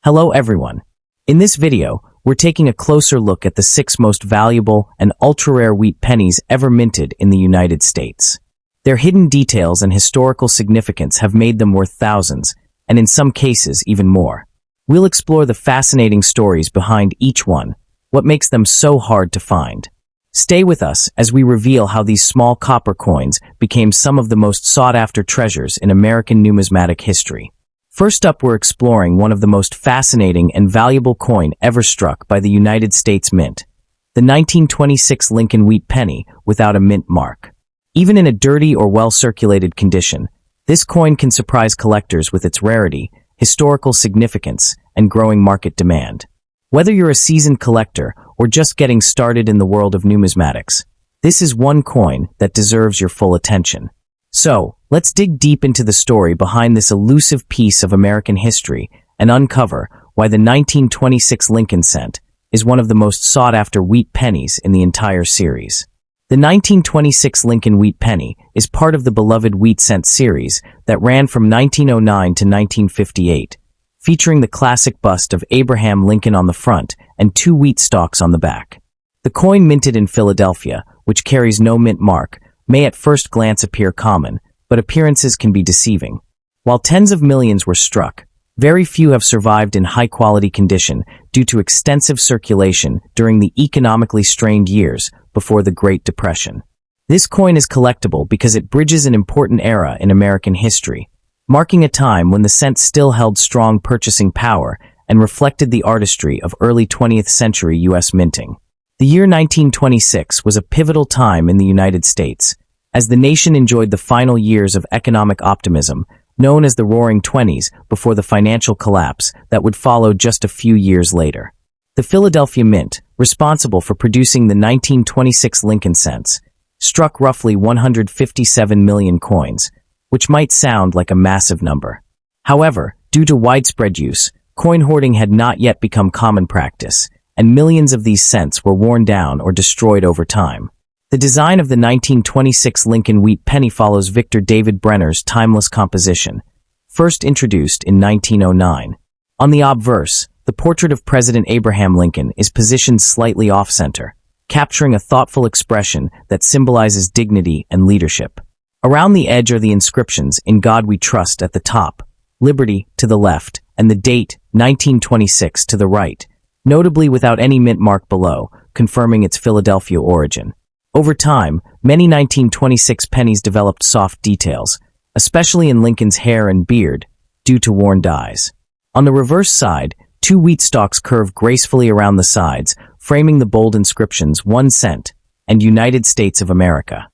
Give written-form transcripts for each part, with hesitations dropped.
Hello everyone. In this video, we're taking a closer look at the 6 most valuable and ultra-rare wheat pennies ever minted in the United States. Their hidden details and historical significance have made them worth thousands, and in some cases even more. We'll explore the fascinating stories behind each one, what makes them so hard to find. Stay with us as we reveal how these small copper coins became some of the most sought-after treasures in American numismatic history. First up, we're exploring one of the most fascinating and valuable coin ever struck by the United States Mint, the 1926 Lincoln Wheat Penny without a mint mark. Even in a dirty or well-circulated condition, this coin can surprise collectors with its rarity, historical significance, and growing market demand. Whether you're a seasoned collector or just getting started in the world of numismatics, this is one coin that deserves your full attention. So, let's dig deep into the story behind this elusive piece of American history and uncover why the 1926 Lincoln cent is one of the most sought-after wheat pennies in the entire series. The 1926 Lincoln Wheat Penny is part of the beloved wheat cent series that ran from 1909 to 1958, featuring the classic bust of Abraham Lincoln on the front and 2 wheat stalks on the back. The coin minted in Philadelphia, which carries no mint mark, may at first glance appear common, but appearances can be deceiving. While tens of millions were struck, very few have survived in high-quality condition due to extensive circulation during the economically strained years before the Great Depression. This coin is collectible because it bridges an important era in American history, marking a time when the cent still held strong purchasing power and reflected the artistry of early 20th century U.S. minting. The year 1926 was a pivotal time in the United States, as the nation enjoyed the final years of economic optimism, known as the Roaring Twenties, before the financial collapse that would follow just a few years later. The Philadelphia Mint, responsible for producing the 1926 Lincoln cents, struck roughly 157 million coins, which might sound like a massive number. However, due to widespread use, coin hoarding had not yet become common practice, and millions of these cents were worn down or destroyed over time. The design of the 1926 Lincoln Wheat Penny follows Victor David Brenner's timeless composition, first introduced in 1909. On the obverse, the portrait of President Abraham Lincoln is positioned slightly off-center, capturing a thoughtful expression that symbolizes dignity and leadership. Around the edge are the inscriptions "In God We Trust" at the top, "Liberty" to the left, and the date, 1926, to the right, notably without any mint mark below, confirming its Philadelphia origin. Over time, many 1926 pennies developed soft details, especially in Lincoln's hair and beard, due to worn dyes. On the reverse side, 2 wheat stalks curve gracefully around the sides, framing the bold inscriptions "1 cent" and "United States of America."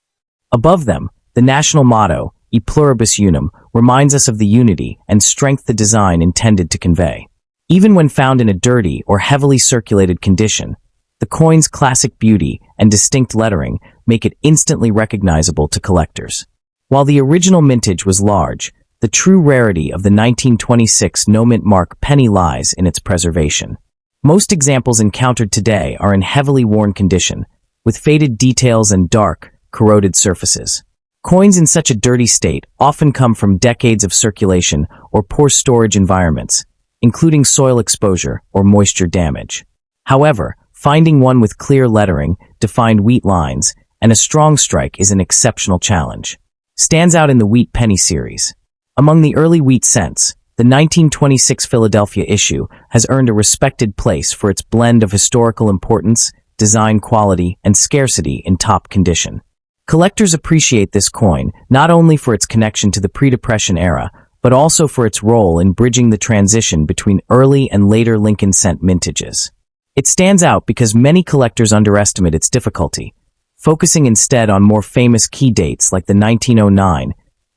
Above them, the national motto, "E pluribus unum," reminds us of the unity and strength the design intended to convey. Even when found in a dirty or heavily circulated condition, the coin's classic beauty and distinct lettering make it instantly recognizable to collectors. While the original mintage was large, the true rarity of the 1926 no-mint mark penny lies in its preservation. Most examples encountered today are in heavily worn condition, with faded details and dark, corroded surfaces. Coins in such a dirty state often come from decades of circulation or poor storage environments, including soil exposure or moisture damage. However, finding one with clear lettering, defined wheat lines, and a strong strike is an exceptional challenge. Stands out in the Wheat Penny series. Among the early wheat cents, the 1926 Philadelphia issue has earned a respected place for its blend of historical importance, design quality, and scarcity in top condition. Collectors appreciate this coin not only for its connection to the pre-Depression era, but also for its role in bridging the transition between early and later Lincoln cent mintages. It stands out because many collectors underestimate its difficulty, focusing instead on more famous key dates like the 1909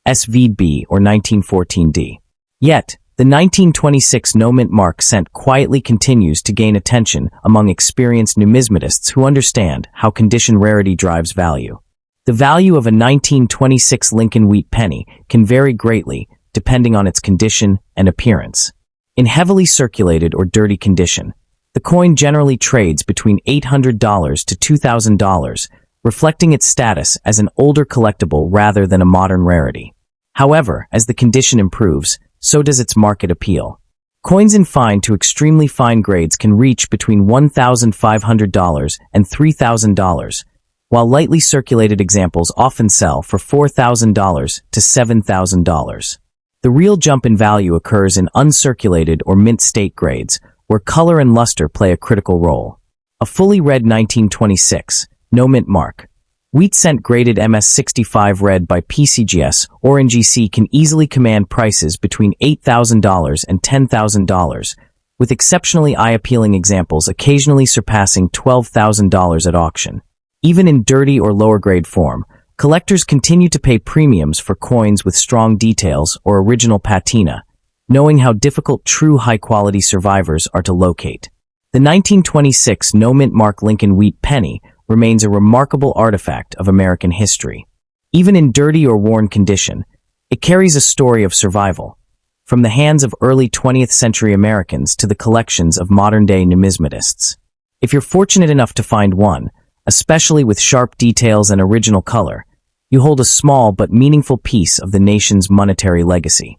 SVB or 1914 D. Yet, the 1926 no-mint mark cent quietly continues to gain attention among experienced numismatists who understand how condition rarity drives value. The value of a 1926 Lincoln Wheat Penny can vary greatly depending on its condition and appearance. In heavily circulated or dirty condition, the coin generally trades between $800 to $2,000, reflecting its status as an older collectible rather than a modern rarity. However, as the condition improves, so does its market appeal. Coins in fine to extremely fine grades can reach between $1,500 and $3,000, while lightly circulated examples often sell for $4,000 to $7,000. The real jump in value occurs in uncirculated or mint state grades, where color and luster play a critical role. A fully red 1926, no mint mark. Wheat cent graded MS65 red by PCGS or NGC can easily command prices between $8,000 and $10,000, with exceptionally eye-appealing examples occasionally surpassing $12,000 at auction. Even in dirty or lower-grade form, collectors continue to pay premiums for coins with strong details or original patina, knowing how difficult true high-quality survivors are to locate. The 1926 no-mint mark Lincoln Wheat Penny remains a remarkable artifact of American history. Even in dirty or worn condition, it carries a story of survival, from the hands of early 20th century Americans to the collections of modern-day numismatists. If you're fortunate enough to find one, especially with sharp details and original color, you hold a small but meaningful piece of the nation's monetary legacy.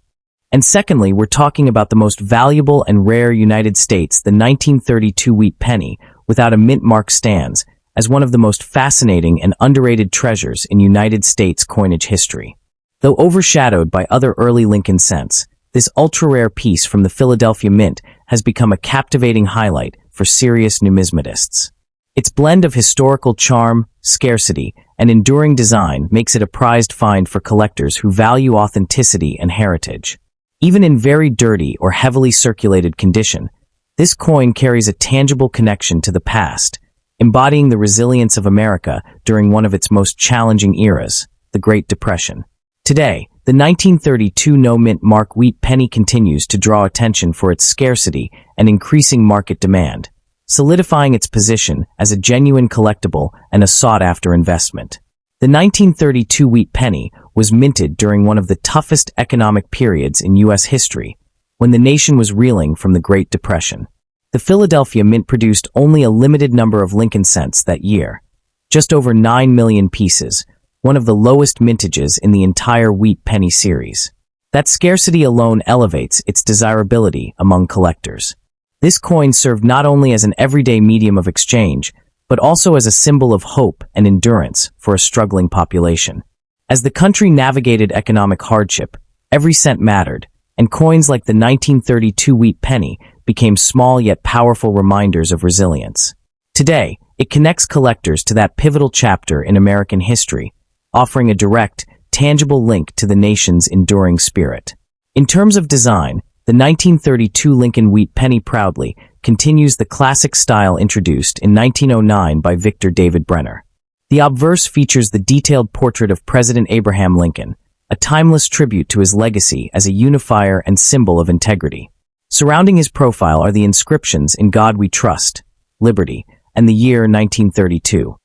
And secondly, we're talking about the most valuable and rare United States, the 1932 Wheat Penny, without a mint mark stands as one of the most fascinating and underrated treasures in United States coinage history. Though overshadowed by other early Lincoln cents, this ultra-rare piece from the Philadelphia Mint has become a captivating highlight for serious numismatists. Its blend of historical charm, scarcity, and enduring design makes it a prized find for collectors who value authenticity and heritage. Even in very dirty or heavily circulated condition, this coin carries a tangible connection to the past, embodying the resilience of America during one of its most challenging eras, the Great Depression. Today, the 1932 no-mint mark Wheat Penny continues to draw attention for its scarcity and increasing market demand, solidifying its position as a genuine collectible and a sought-after investment. The 1932 Wheat Penny was minted during one of the toughest economic periods in U.S. history, when the nation was reeling from the Great Depression. The Philadelphia Mint produced only a limited number of Lincoln cents that year, just over 9 million pieces, one of the lowest mintages in the entire Wheat Penny series. That scarcity alone elevates its desirability among collectors. This coin served not only as an everyday medium of exchange, but also as a symbol of hope and endurance for a struggling population. As the country navigated economic hardship, every cent mattered, and coins like the 1932 Wheat Penny became small yet powerful reminders of resilience. Today, it connects collectors to that pivotal chapter in American history, offering a direct, tangible link to the nation's enduring spirit. In terms of design, the 1932 Lincoln Wheat Penny proudly continues the classic style introduced in 1909 by Victor David Brenner. The obverse features the detailed portrait of President Abraham Lincoln, a timeless tribute to his legacy as a unifier and symbol of integrity. Surrounding his profile are the inscriptions "In God We Trust," "Liberty," and the year 1932.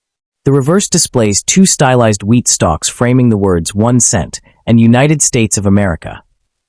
The reverse displays two stylized wheat stalks framing the words 1 cent and United States of America,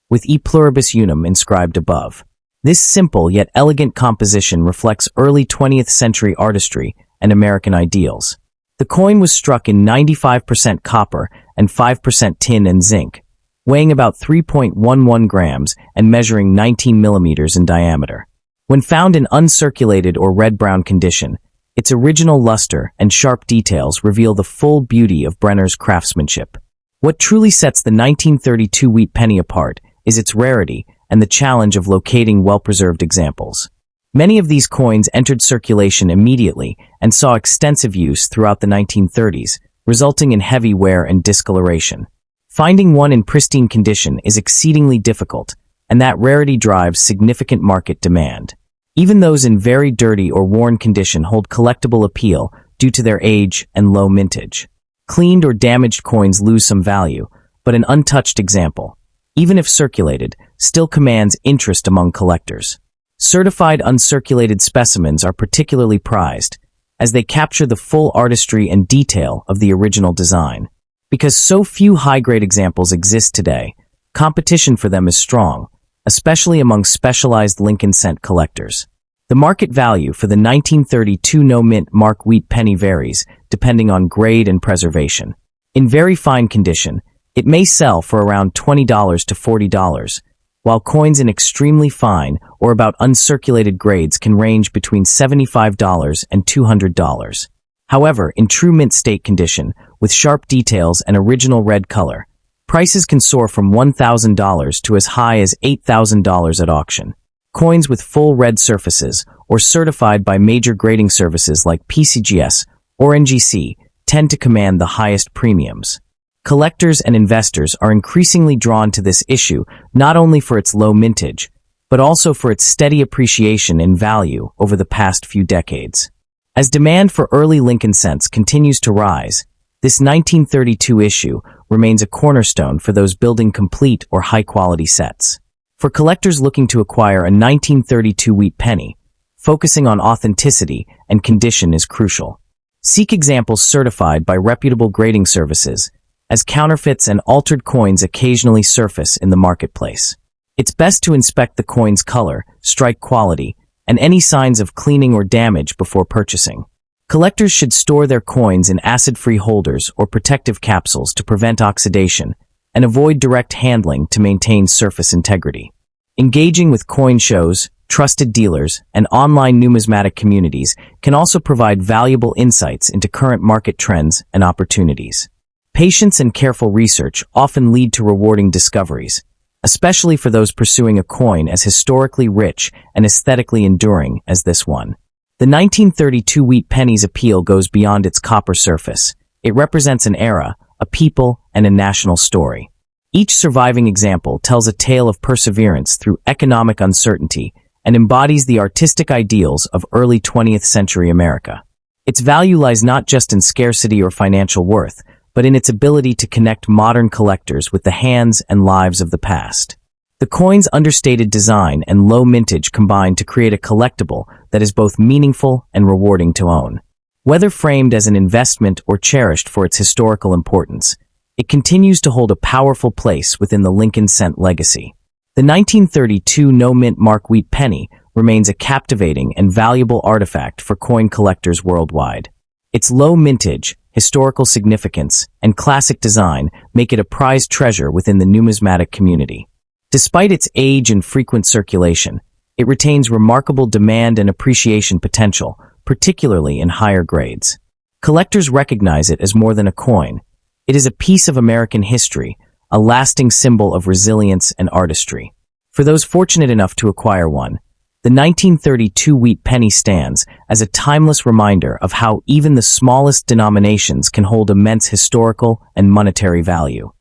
with E pluribus unum inscribed above. This simple yet elegant composition reflects early 20th century artistry and American ideals. The coin was struck in 95% copper and 5% tin and zinc, weighing about 3.11 grams and measuring 19 millimeters in diameter. When found in uncirculated or red-brown condition, its original luster and sharp details reveal the full beauty of Brenner's craftsmanship. What truly sets the 1932 Wheat Penny apart is its rarity and the challenge of locating well-preserved examples. Many of these coins entered circulation immediately and saw extensive use throughout the 1930s, resulting in heavy wear and discoloration. Finding one in pristine condition is exceedingly difficult, and that rarity drives significant market demand. Even those in very dirty or worn condition hold collectible appeal due to their age and low mintage. Cleaned or damaged coins lose some value, but an untouched example, even if circulated, still commands interest among collectors. Certified uncirculated specimens are particularly prized, as they capture the full artistry and detail of the original design. Because so few high-grade examples exist today, competition for them is strong, especially among specialized Lincoln cent collectors. The market value for the 1932 no-mint mark Wheat Penny varies, depending on grade and preservation. In very fine condition, it may sell for around $20 to $40, while coins in extremely fine or about uncirculated grades can range between $75 and $200. However, in true mint state condition, with sharp details and original red color, prices can soar from $1,000 to as high as $8,000 at auction. Coins with full red surfaces, or certified by major grading services like PCGS or NGC, tend to command the highest premiums. Collectors and investors are increasingly drawn to this issue not only for its low mintage, but also for its steady appreciation in value over the past few decades. As demand for early Lincoln cents continues to rise, this 1932 issue remains a cornerstone for those building complete or high-quality sets. For collectors looking to acquire a 1932 wheat penny, focusing on authenticity and condition is crucial. Seek examples certified by reputable grading services, as counterfeits and altered coins occasionally surface in the marketplace. It's best to inspect the coin's color, strike quality, and any signs of cleaning or damage before purchasing. Collectors should store their coins in acid-free holders or protective capsules to prevent oxidation and avoid direct handling to maintain surface integrity. Engaging with coin shows, trusted dealers, and online numismatic communities can also provide valuable insights into current market trends and opportunities. Patience and careful research often lead to rewarding discoveries, especially for those pursuing a coin as historically rich and aesthetically enduring as this one. The 1932 wheat penny's appeal goes beyond its copper surface. It represents an era, a people, and a national story. Each surviving example tells a tale of perseverance through economic uncertainty and embodies the artistic ideals of early 20th century America. Its value lies not just in scarcity or financial worth, but in its ability to connect modern collectors with the hands and lives of the past. The coin's understated design and low mintage combine to create a collectible that is both meaningful and rewarding to own. Whether framed as an investment or cherished for its historical importance, it continues to hold a powerful place within the Lincoln cent legacy. The 1932 no-mint mark wheat penny remains a captivating and valuable artifact for coin collectors worldwide. Its low mintage, historical significance, and classic design make it a prized treasure within the numismatic community. Despite its age and frequent circulation, it retains remarkable demand and appreciation potential, particularly in higher grades. Collectors recognize it as more than a coin. It is a piece of American history, a lasting symbol of resilience and artistry. For those fortunate enough to acquire one, the 1932 wheat penny stands as a timeless reminder of how even the smallest denominations can hold immense historical and monetary value.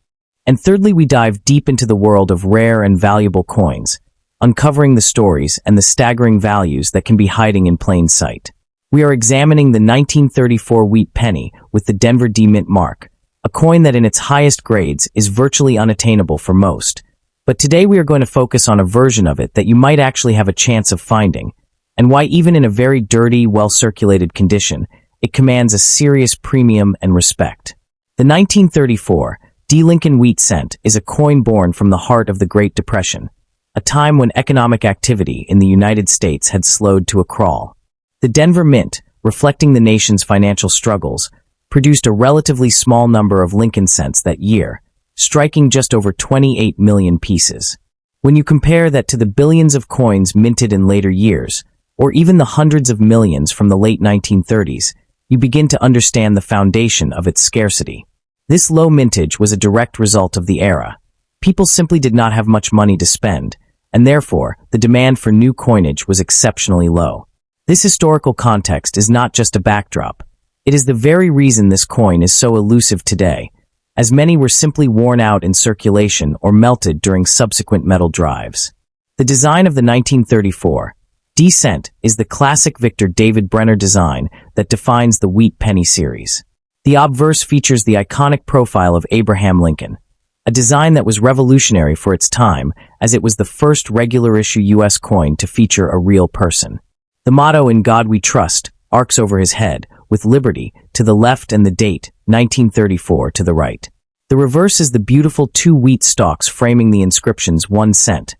And thirdly, we dive deep into the world of rare and valuable coins, uncovering the stories and the staggering values that can be hiding in plain sight. We are examining the 1934 wheat penny with the Denver D Mint mark, a coin that in its highest grades is virtually unattainable for most. But today we are going to focus on a version of it that you might actually have a chance of finding, and why even in a very dirty, well-circulated condition, it commands a serious premium and respect. The 1934 D. Lincoln wheat cent is a coin born from the heart of the Great Depression, a time when economic activity in the United States had slowed to a crawl. The Denver Mint, reflecting the nation's financial struggles, produced a relatively small number of Lincoln cents that year, striking just over 28 million pieces. When you compare that to the billions of coins minted in later years, or even the hundreds of millions from the late 1930s, you begin to understand the foundation of its scarcity. This low mintage was a direct result of the era. People simply did not have much money to spend, and therefore, the demand for new coinage was exceptionally low. This historical context is not just a backdrop. It is the very reason this coin is so elusive today, as many were simply worn out in circulation or melted during subsequent metal drives. The design of the 1934 D cent is the classic Victor David Brenner design that defines the wheat penny series. The obverse features the iconic profile of Abraham Lincoln, a design that was revolutionary for its time as it was the first regular-issue U.S. coin to feature a real person. The motto, "In God We Trust," arcs over his head, with liberty to the left and the date, 1934, to the right. The reverse is the beautiful two wheat stalks framing the inscriptions 1 cent,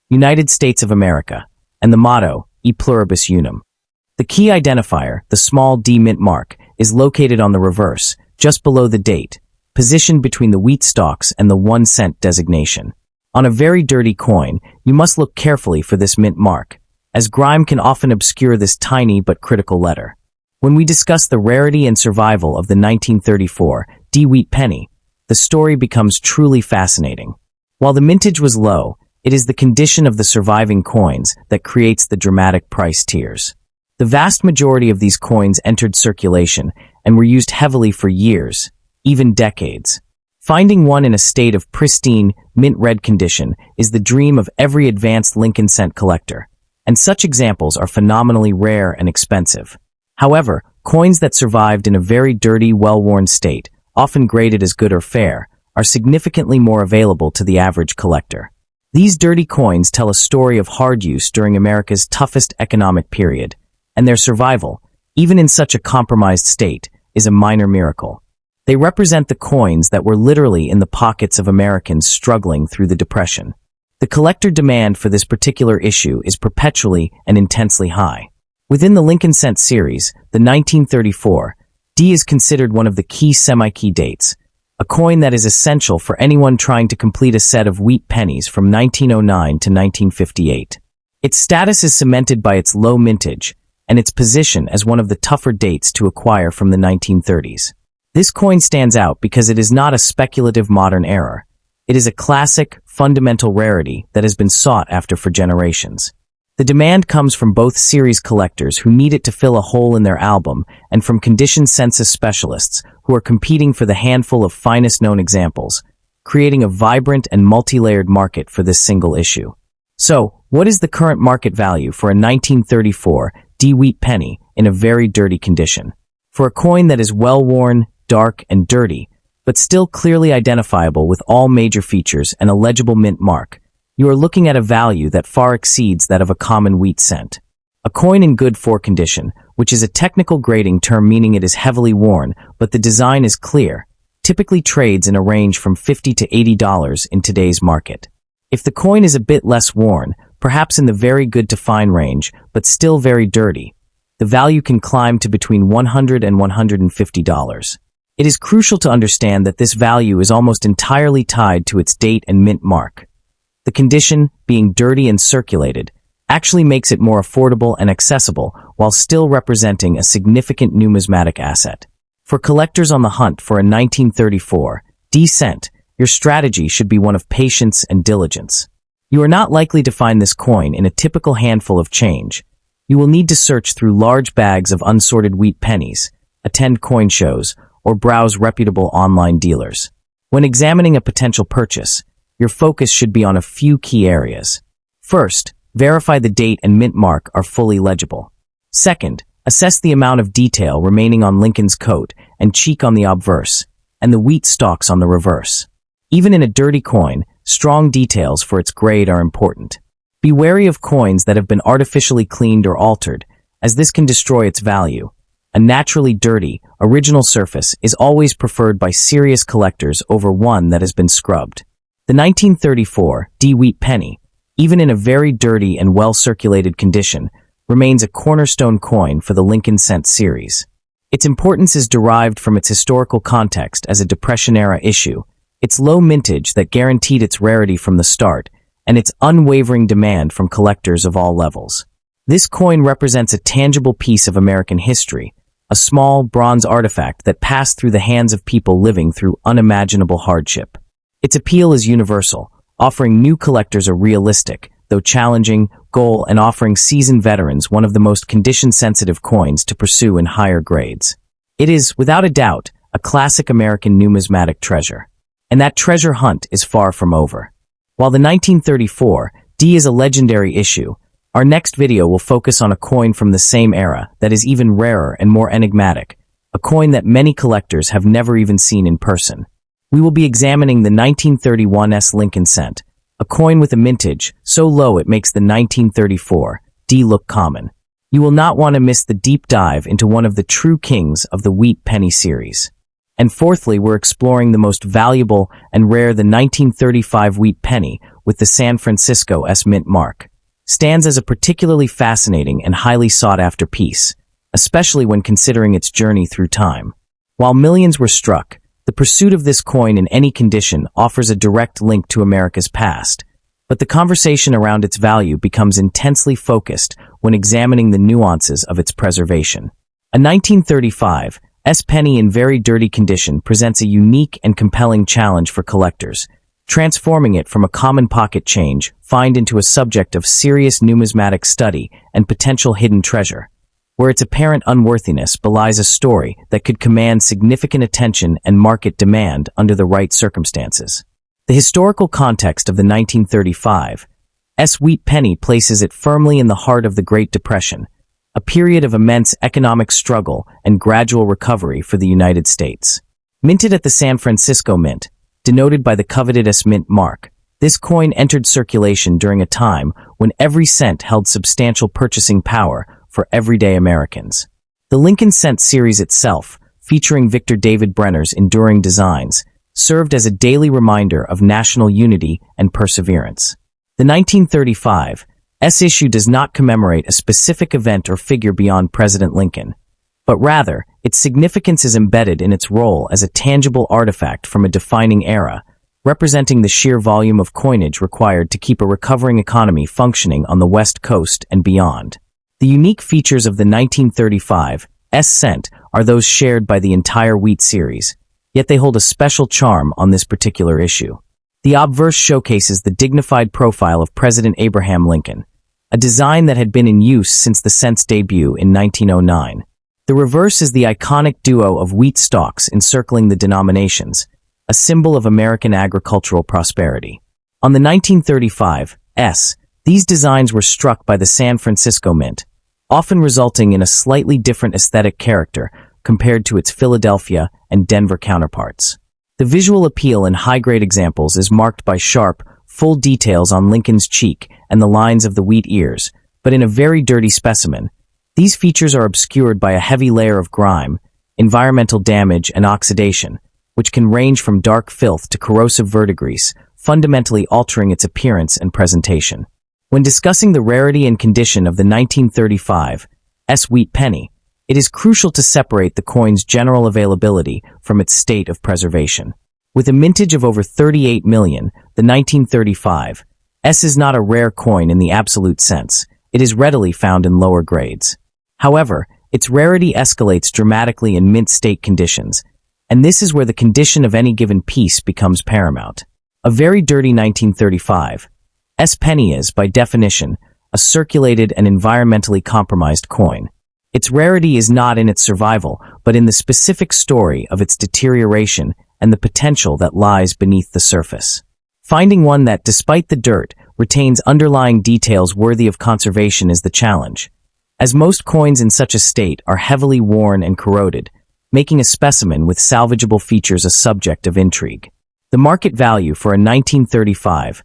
United States of America, and the motto, E Pluribus Unum. The key identifier, the small D mint mark, is located on the reverse, just below the date, positioned between the wheat stalks and the 1 cent designation. On a very dirty coin, you must look carefully for this mint mark, as grime can often obscure this tiny but critical letter. When we discuss the rarity and survival of the 1934 D Wheat Penny, the story becomes truly fascinating. While the mintage was low, it is the condition of the surviving coins that creates the dramatic price tiers. The vast majority of these coins entered circulation and were used heavily for years, even decades. Finding one in a state of pristine, mint-red condition is the dream of every advanced Lincoln cent collector, and such examples are phenomenally rare and expensive. However, coins that survived in a very dirty, well-worn state, often graded as good or fair, are significantly more available to the average collector. These dirty coins tell a story of hard use during America's toughest economic period, and their survival, even in such a compromised state, is a minor miracle. They represent the coins that were literally in the pockets of Americans struggling through the Depression. The collector demand for this particular issue is perpetually and intensely high. Within the Lincoln cent series, the 1934 D is considered one of the key semi-key dates, a coin that is essential for anyone trying to complete a set of wheat pennies from 1909 to 1958. Its status is cemented by its low mintage and its position as one of the tougher dates to acquire from the 1930s. This coin stands out because it is not a speculative modern error. It is a classic, fundamental rarity that has been sought after for generations. The demand comes from both series collectors who need it to fill a hole in their album and from condition census specialists who are competing for the handful of finest known examples, creating a vibrant and multi-layered market for this single issue. So, what is the current market value for a 1934 D Wheat Penny in a very dirty condition? For a coin that is well-worn, dark, and dirty, but still clearly identifiable with all major features and a legible mint mark, you are looking at a value that far exceeds that of a common wheat cent. A coin in good for condition, which is a technical grading term meaning it is heavily worn, but the design is clear, typically trades in a range from $50 to $80 in today's market. If the coin is a bit less worn, perhaps in the very good to fine range, but still very dirty, the value can climb to between $100 and $150. It is crucial to understand that this value is almost entirely tied to its date and mint mark. The condition, being dirty and circulated, actually makes it more affordable and accessible while still representing a significant numismatic asset. For collectors on the hunt for a 1934 D cent, your strategy should be one of patience and diligence. You are not likely to find this coin in a typical handful of change. You will need to search through large bags of unsorted wheat pennies, attend coin shows, or browse reputable online dealers. When examining a potential purchase, your focus should be on a few key areas. First, verify the date and mint mark are fully legible. Second, assess the amount of detail remaining on Lincoln's coat and cheek on the obverse, and the wheat stalks on the reverse. Even in a dirty coin, strong details for its grade are important. Be wary of coins that have been artificially cleaned or altered, as this can destroy its value. A naturally dirty, original surface is always preferred by serious collectors over one that has been scrubbed. The 1934 D Wheat Penny, even in a very dirty and well-circulated condition, remains a cornerstone coin for the Lincoln cent series. Its importance is derived from its historical context as a Depression-era issue, its low mintage that guaranteed its rarity from the start, and its unwavering demand from collectors of all levels. This coin represents a tangible piece of American history, a small, bronze artifact that passed through the hands of people living through unimaginable hardship. Its appeal is universal, offering new collectors a realistic, though challenging, goal and offering seasoned veterans one of the most condition-sensitive coins to pursue in higher grades. It is, without a doubt, a classic American numismatic treasure. And that treasure hunt is far from over. While the 1934 D is a legendary issue, our next video will focus on a coin from the same era that is even rarer and more enigmatic, a coin that many collectors have never even seen in person. We will be examining the 1931 Lincoln cent, a coin with a mintage so low it makes the 1934 D look common. You will not want to miss the deep dive into one of the true kings of the Wheat Penny series. And fourthly, we're exploring the most valuable and rare the 1935 Wheat Penny with the San Francisco mint mark. Stands as a particularly fascinating and highly sought-after piece, especially when considering its journey through time. While millions were struck, The pursuit of this coin in any condition offers a direct link to America's past, but the conversation around its value becomes intensely focused when examining the nuances of its preservation. A 1935 penny in very dirty condition presents a unique and compelling challenge for collectors, transforming it from a common pocket change find into a subject of serious numismatic study and potential hidden treasure, where its apparent unworthiness belies a story that could command significant attention and market demand under the right circumstances. The historical context of the 1935 Wheat Penny places it firmly in the heart of the Great Depression, a period of immense economic struggle and gradual recovery for the United States. Minted at the San Francisco Mint, denoted by the coveted S Mint mark, this coin entered circulation during a time when every cent held substantial purchasing power for everyday Americans. The Lincoln Cent series itself, featuring Victor David Brenner's enduring designs, served as a daily reminder of national unity and perseverance. The 1935 issue does not commemorate a specific event or figure beyond President Lincoln, but rather, its significance is embedded in its role as a tangible artifact from a defining era, representing the sheer volume of coinage required to keep a recovering economy functioning on the West Coast and beyond. The unique features of the 1935 cent are those shared by the entire Wheat series, yet they hold a special charm on this particular issue. The obverse showcases the dignified profile of President Abraham Lincoln, a design that had been in use since the cent's debut in 1909. The reverse is the iconic duo of wheat stalks encircling the denominations, a symbol of American agricultural prosperity. On the 1935 these designs were struck by the San Francisco Mint, often resulting in a slightly different aesthetic character compared to its Philadelphia and Denver counterparts. The visual appeal in high-grade examples is marked by sharp, full details on Lincoln's cheek and the lines of the wheat ears, but in a very dirty specimen, these features are obscured by a heavy layer of grime, environmental damage, and oxidation, which can range from dark filth to corrosive verdigris, fundamentally altering its appearance and presentation. When discussing the rarity and condition of the 1935 Wheat Penny, it is crucial to separate the coin's general availability from its state of preservation. With a mintage of over 38 million, the 1935 is not a rare coin in the absolute sense. It is readily found in lower grades. However, its rarity escalates dramatically in mint state conditions, and this is where the condition of any given piece becomes paramount. A very dirty 1935 penny is, by definition, a circulated and environmentally compromised coin. Its rarity is not in its survival, but in the specific story of its deterioration and the potential that lies beneath the surface. Finding one that, despite the dirt, retains underlying details worthy of conservation is the challenge, as most coins in such a state are heavily worn and corroded, making a specimen with salvageable features a subject of intrigue. The market value for a 1935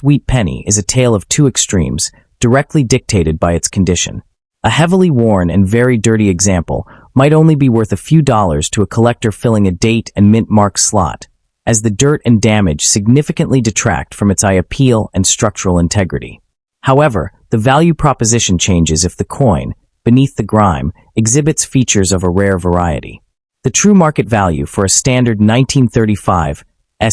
Wheat Penny is a tale of two extremes, directly dictated by its condition. A heavily worn and very dirty example might only be worth a few dollars to a collector filling a date and mint mark slot, as the dirt and damage significantly detract from its eye appeal and structural integrity. However, the value proposition changes if the coin, beneath the grime, exhibits features of a rare variety. The true market value for a standard 1935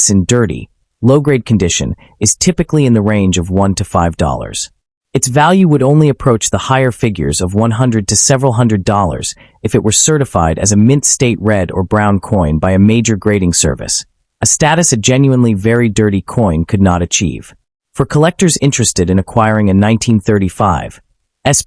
in dirty, low-grade condition is typically in the range of $1 to $5. Its value would only approach the higher figures of $100 to several $100s if it were certified as a mint state red or brown coin by a major grading service, a status a genuinely very dirty coin could not achieve. For collectors interested in acquiring a 1935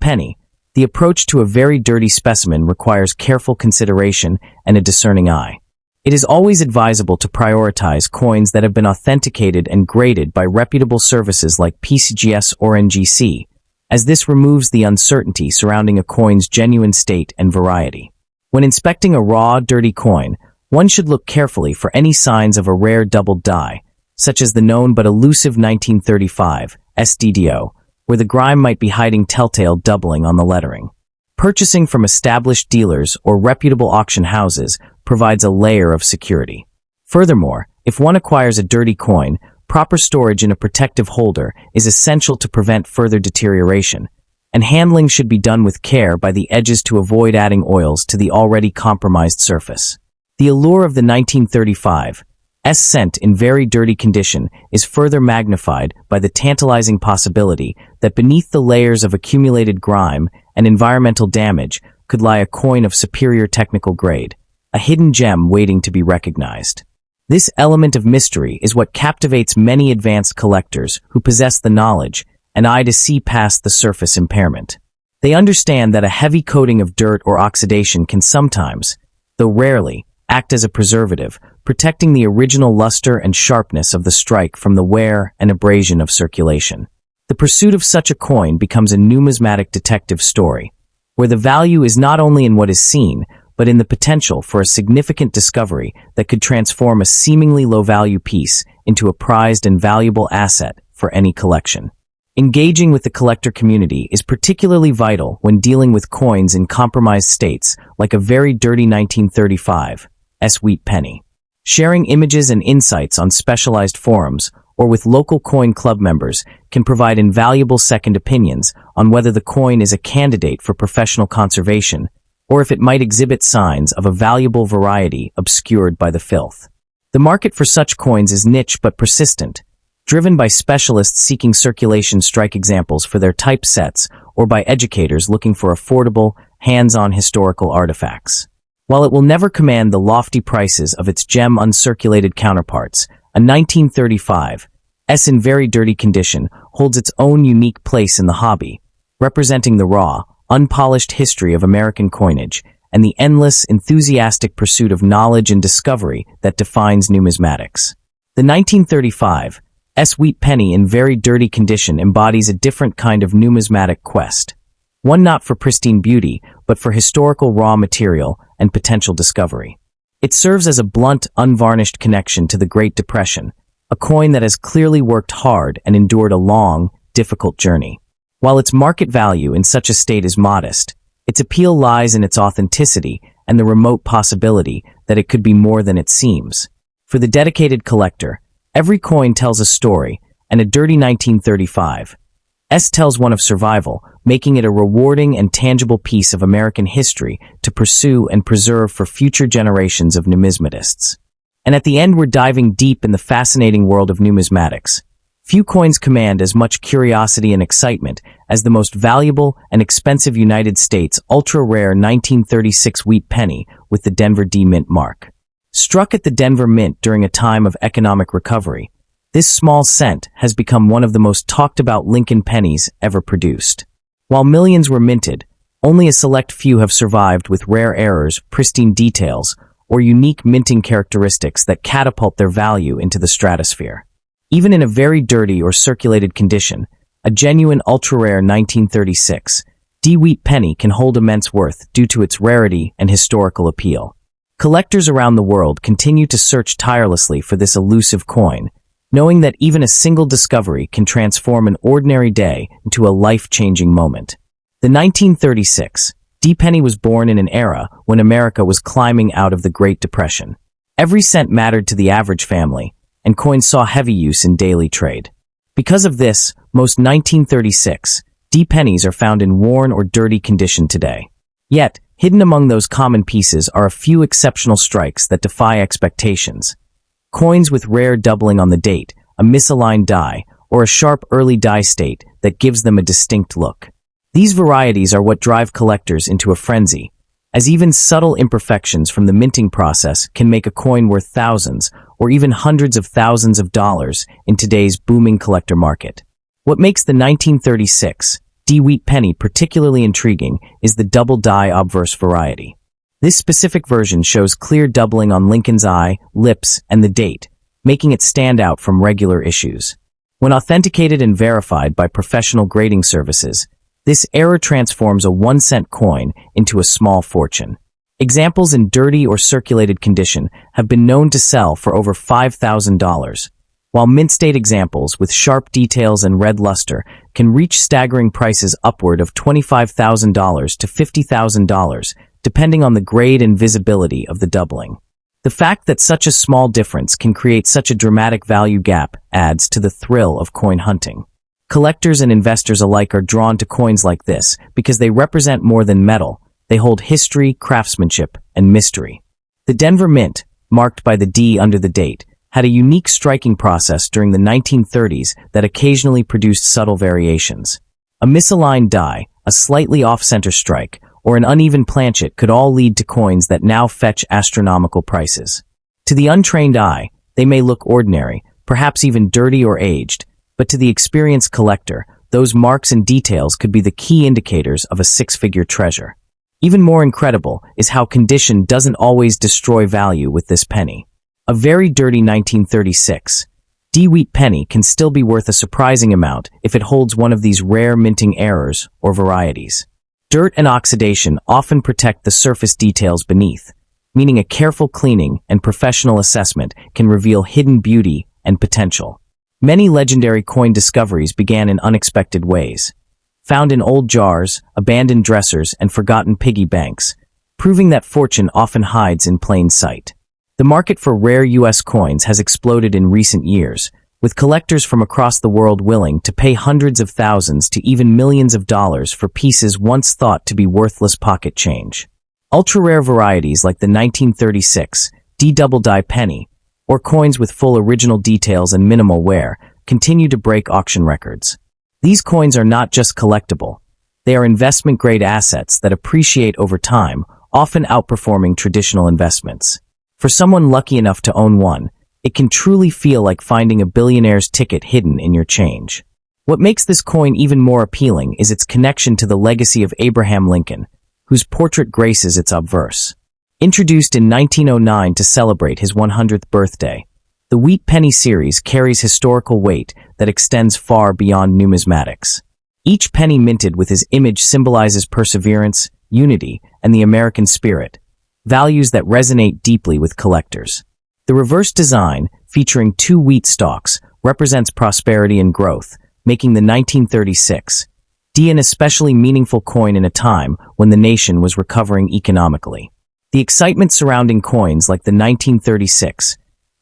penny, the approach to a very dirty specimen requires careful consideration and a discerning eye. It is always advisable to prioritize coins that have been authenticated and graded by reputable services like PCGS or NGC, as this removes the uncertainty surrounding a coin's genuine state and variety. When inspecting a raw, dirty coin, one should look carefully for any signs of a rare doubled die, such as the known but elusive 1935 SDDO, where the grime might be hiding telltale doubling on the lettering. Purchasing from established dealers or reputable auction houses provides a layer of security. Furthermore, if one acquires a dirty coin, proper storage in a protective holder is essential to prevent further deterioration, and handling should be done with care by the edges to avoid adding oils to the already compromised surface. The allure of the 1935 cent in very dirty condition is further magnified by the tantalizing possibility that beneath the layers of accumulated grime and environmental damage could lie a coin of superior technical grade, a hidden gem waiting to be recognized. This element of mystery is what captivates many advanced collectors who possess the knowledge and eye to see past the surface impairment. They understand that a heavy coating of dirt or oxidation can sometimes, though rarely, act as a preservative, protecting the original luster and sharpness of the strike from the wear and abrasion of circulation. The pursuit of such a coin becomes a numismatic detective story, where the value is not only in what is seen, but in the potential for a significant discovery that could transform a seemingly low-value piece into a prized and valuable asset for any collection. Engaging with the collector community is particularly vital when dealing with coins in compromised states like a very dirty 1935 Wheat Penny. Sharing images and insights on specialized forums or with local coin club members can provide invaluable second opinions on whether the coin is a candidate for professional conservation or if it might exhibit signs of a valuable variety obscured by the filth. The market for such coins is niche but persistent, driven by specialists seeking circulation strike examples for their type sets or by educators looking for affordable, hands-on historical artifacts. While it will never command the lofty prices of its gem-uncirculated counterparts, a 1935 in very dirty condition holds its own unique place in the hobby, representing the raw, unpolished history of American coinage and the endless, enthusiastic pursuit of knowledge and discovery that defines numismatics. The 1935 Wheat Penny in very dirty condition embodies a different kind of numismatic quest, one not for pristine beauty, but for historical raw material and potential discovery. It serves as a blunt, unvarnished connection to the Great Depression, a coin that has clearly worked hard and endured a long, difficult journey. While its market value in such a state is modest, its appeal lies in its authenticity and the remote possibility that it could be more than it seems. For the dedicated collector, every coin tells a story, and a dirty 1935 tells one of survival, making it a rewarding and tangible piece of American history to pursue and preserve for future generations of numismatists. And at the end, we're diving deep in the fascinating world of numismatics. Few coins command as much curiosity and excitement as the most valuable and expensive United States ultra-rare 1936 Wheat Penny with the Denver D Mint mark. Struck at the Denver Mint during a time of economic recovery, this small cent has become one of the most talked-about Lincoln pennies ever produced. While millions were minted, only a select few have survived with rare errors, pristine details, or unique minting characteristics that catapult their value into the stratosphere. Even in a very dirty or circulated condition, a genuine ultra-rare 1936 Wheat Penny can hold immense worth due to its rarity and historical appeal. Collectors around the world continue to search tirelessly for this elusive coin, knowing that even a single discovery can transform an ordinary day into a life-changing moment. The 1936 Penny was born in an era when America was climbing out of the Great Depression. Every cent mattered to the average family, and coins saw heavy use in daily trade. Because of this, most 1936 pennies are found in worn or dirty condition today. Yet, hidden among those common pieces are a few exceptional strikes that defy expectations. Coins with rare doubling on the date, a misaligned die, or a sharp early die state that gives them a distinct look. These varieties are what drive collectors into a frenzy, as even subtle imperfections from the minting process can make a coin worth thousands or even hundreds of thousands of dollars in today's booming collector market. What makes the 1936 Wheat Penny particularly intriguing is the double die obverse variety. This specific version shows clear doubling on Lincoln's eye, lips, and the date, making it stand out from regular issues. When authenticated and verified by professional grading services, this error transforms a 1-cent coin into a small fortune. Examples in dirty or circulated condition have been known to sell for over $5,000, while mint-state examples with sharp details and red luster can reach staggering prices upward of $25,000 to $50,000, depending on the grade and visibility of the doubling. The fact that such a small difference can create such a dramatic value gap adds to the thrill of coin hunting. Collectors and investors alike are drawn to coins like this because they represent more than metal. They hold history, craftsmanship, and mystery. The Denver Mint, marked by the D under the date, had a unique striking process during the 1930s that occasionally produced subtle variations. A misaligned die, a slightly off-center strike, or an uneven planchet could all lead to coins that now fetch astronomical prices. To the untrained eye, they may look ordinary, perhaps even dirty or aged, but to the experienced collector, those marks and details could be the key indicators of a six-figure treasure. Even more incredible is how condition doesn't always destroy value with this penny. A very dirty 1936 D Wheat penny can still be worth a surprising amount if it holds one of these rare minting errors or varieties. Dirt and oxidation often protect the surface details beneath, meaning a careful cleaning and professional assessment can reveal hidden beauty and potential. Many legendary coin discoveries began in unexpected ways. Found in old jars, abandoned dressers, and forgotten piggy banks, proving that fortune often hides in plain sight. The market for rare U.S. coins has exploded in recent years, with collectors from across the world willing to pay hundreds of thousands to even millions of dollars for pieces once thought to be worthless pocket change. Ultra-rare varieties like the 1936 D-double die penny, or coins with full original details and minimal wear, continue to break auction records. These coins are not just collectible. They are investment-grade assets that appreciate over time, often outperforming traditional investments. For someone lucky enough to own one, it can truly feel like finding a billionaire's ticket hidden in your change. What makes this coin even more appealing is its connection to the legacy of Abraham Lincoln, whose portrait graces its obverse. Introduced in 1909 to celebrate his 100th birthday, the Wheat Penny series carries historical weight that extends far beyond numismatics. Each penny minted with his image symbolizes perseverance, unity, and the American spirit, values that resonate deeply with collectors. The reverse design, featuring two wheat stalks, represents prosperity and growth, making the 1936 D an especially meaningful coin in a time when the nation was recovering economically. The excitement surrounding coins like the 1936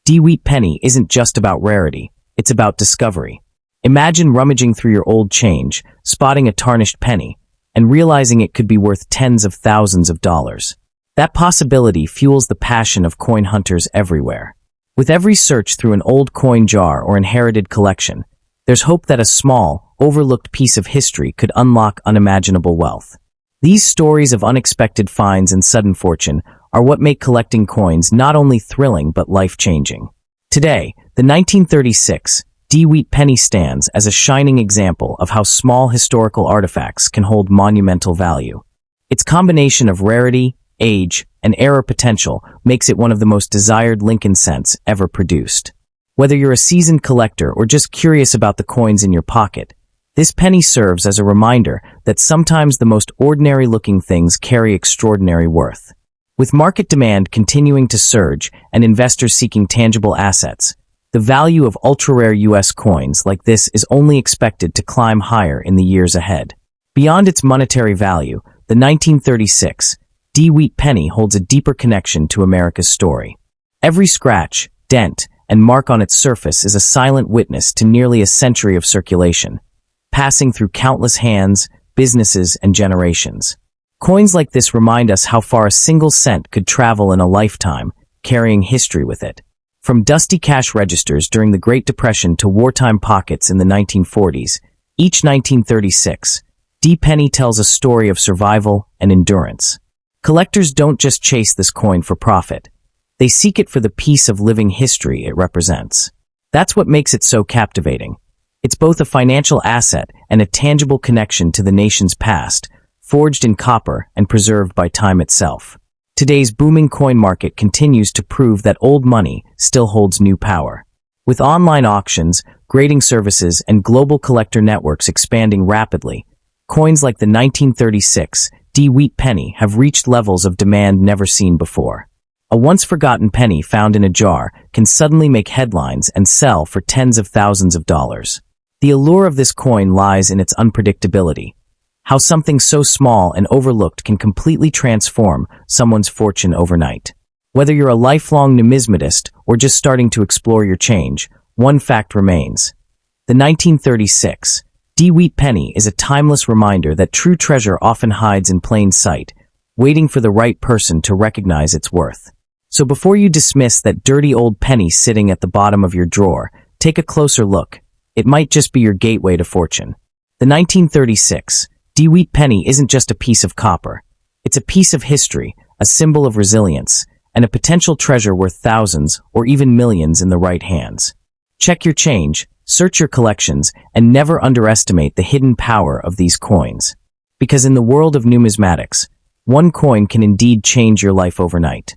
D Wheat Penny isn't just about rarity, it's about discovery. Imagine rummaging through your old change, spotting a tarnished penny, and realizing it could be worth tens of thousands of dollars. That possibility fuels the passion of coin hunters everywhere. With every search through an old coin jar or inherited collection, there's hope that a small, overlooked piece of history could unlock unimaginable wealth. These stories of unexpected finds and sudden fortune are what make collecting coins not only thrilling but life-changing. Today, the 1936 D Wheat Penny stands as a shining example of how small historical artifacts can hold monumental value. Its combination of rarity, age, and era potential makes it one of the most desired Lincoln cents ever produced. Whether you're a seasoned collector or just curious about the coins in your pocket, this penny serves as a reminder that sometimes the most ordinary-looking things carry extraordinary worth. With market demand continuing to surge and investors seeking tangible assets, the value of ultra-rare U.S. coins like this is only expected to climb higher in the years ahead. Beyond its monetary value, the 1936 D Wheat Penny holds a deeper connection to America's story. Every scratch, dent, and mark on its surface is a silent witness to nearly a century of circulation, passing through countless hands, businesses, and generations. Coins like this remind us how far a single cent could travel in a lifetime, carrying history with it. From dusty cash registers during the Great Depression to wartime pockets in the 1940s, each 1936 D penny tells a story of survival and endurance. Collectors don't just chase this coin for profit. They seek it for the piece of living history it represents. That's what makes it so captivating. It's both a financial asset and a tangible connection to the nation's past, forged in copper and preserved by time itself. Today's booming coin market continues to prove that old money still holds new power. With online auctions, grading services, and global collector networks expanding rapidly, coins like the 1936 D Wheat Penny have reached levels of demand never seen before. A once-forgotten penny found in a jar can suddenly make headlines and sell for tens of thousands of dollars. The allure of this coin lies in its unpredictability. How something so small and overlooked can completely transform someone's fortune overnight. Whether you're a lifelong numismatist or just starting to explore your change, one fact remains. The 1936 D Wheat Penny is a timeless reminder that true treasure often hides in plain sight, waiting for the right person to recognize its worth. So before you dismiss that dirty old penny sitting at the bottom of your drawer, take a closer look. It might just be your gateway to fortune. The 1936 Wheat Penny isn't just a piece of copper. It's a piece of history, a symbol of resilience, and a potential treasure worth thousands or even millions in the right hands. Check your change, search your collections, and never underestimate the hidden power of these coins. Because in the world of numismatics, one coin can indeed change your life overnight.